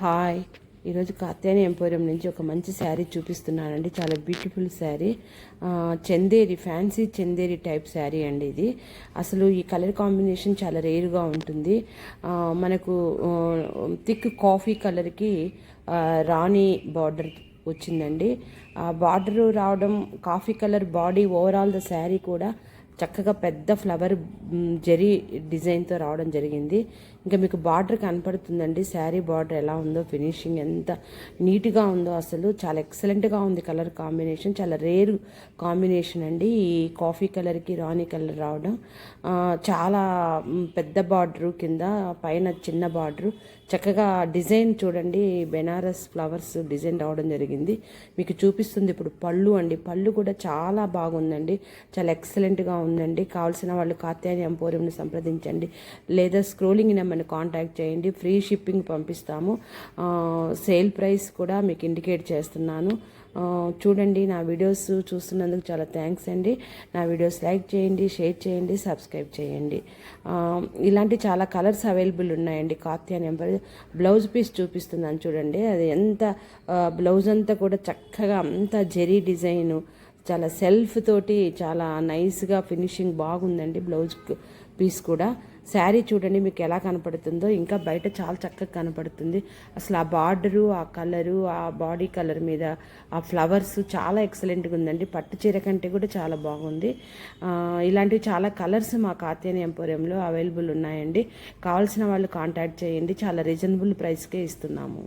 Hi, ఈరోజు Katyayani emporium నుంచి ఒక మంచి శారీ చూపిస్తున్నానండి. చాలా beautiful sari, Chanderi, fancy Chanderi type sari అండి. ఇది అసలు ఈ కలర్ కాంబినేషన్ చాలా రేరుగా ఉంటుంది. మనకు థిక్ కాఫీ కలర్కి రాణి బార్డర్ వచ్చిందండి. ఆ బార్డర్ రావడం, coffee colour body, overall the sari కూడా చక్కగా పెద్ద ఫ్లవర్ జరీ డిజైన్తో రావడం జరిగింది. ఇంకా మీకు బార్డర్ కనపడుతుందండి. శారీ బార్డర్ ఎలా ఉందో, ఫినిషింగ్ ఎంత నీట్గా ఉందో, అసలు చాలా ఎక్సలెంట్గా ఉంది. కలర్ కాంబినేషన్ చాలా రేరు కాంబినేషన్ అండి. ఈ కాఫీ కలర్కి రాణి కలర్ రావడం, చాలా పెద్ద బార్డరు, కింద పైన చిన్న బార్డరు, చక్కగా డిజైన్ చూడండి. బెనారస్ ఫ్లవర్స్ డిజైన్ రావడం జరిగింది. మీకు చూపిస్తుంది ఇప్పుడు పళ్ళు అండి. పళ్ళు కూడా చాలా బాగుందండి, చాలా ఎక్సలెంట్గా ఉందండి. కావాల్సిన వాళ్ళు కాత్యాయని ఎంపోరియంని సంప్రదించండి, లేదా స్క్రోలింగ్ నెంబర్ని కాంటాక్ట్ చేయండి. ఫ్రీ షిప్పింగ్ పంపిస్తాము. సేల్ ప్రైస్ కూడా మీకు ఇండికేట్ చేస్తున్నాను. చూడండి. నా వీడియోస్ చూస్తున్నందుకు చాలా థ్యాంక్స్ అండి. నా వీడియోస్ లైక్ చేయండి, షేర్ చేయండి, సబ్స్క్రైబ్ చేయండి. ఇలాంటి చాలా కలర్స్ అవైలబుల్ ఉన్నాయండి. కాత్యాయని ఎంపోరియం బ్లౌజ్ పీస్ చూపిస్తున్నాను చూడండి. అది ఎంత బ్లౌజ్ అంతా కూడా చక్కగా అంత జెరీ డిజైను, చాలా సెల్ఫ్ తోటి చాలా నైస్గా ఫినిషింగ్ బాగుందండి. బ్లౌజ్ పీస్ కూడా. శారీ చూడండి మీకు ఎలా కనపడుతుందో, ఇంకా బయట చాలా చక్కగా కనపడుతుంది. అసలు ఆ బార్డరు, ఆ కలరు, ఆ బాడీ కలర్ మీద ఆ ఫ్లవర్స్ చాలా ఎక్సలెంట్గా ఉందండి. పట్టు చీర కంటే కూడా చాలా బాగుంది. ఇలాంటివి చాలా కలర్స్ మా కాత్యాయని ఎంపోరియంలో అవైలబుల్ ఉన్నాయండి. కావాల్సిన వాళ్ళు కాంటాక్ట్ చేయండి. చాలా రీజనబుల్ ప్రైస్కే ఇస్తున్నాము.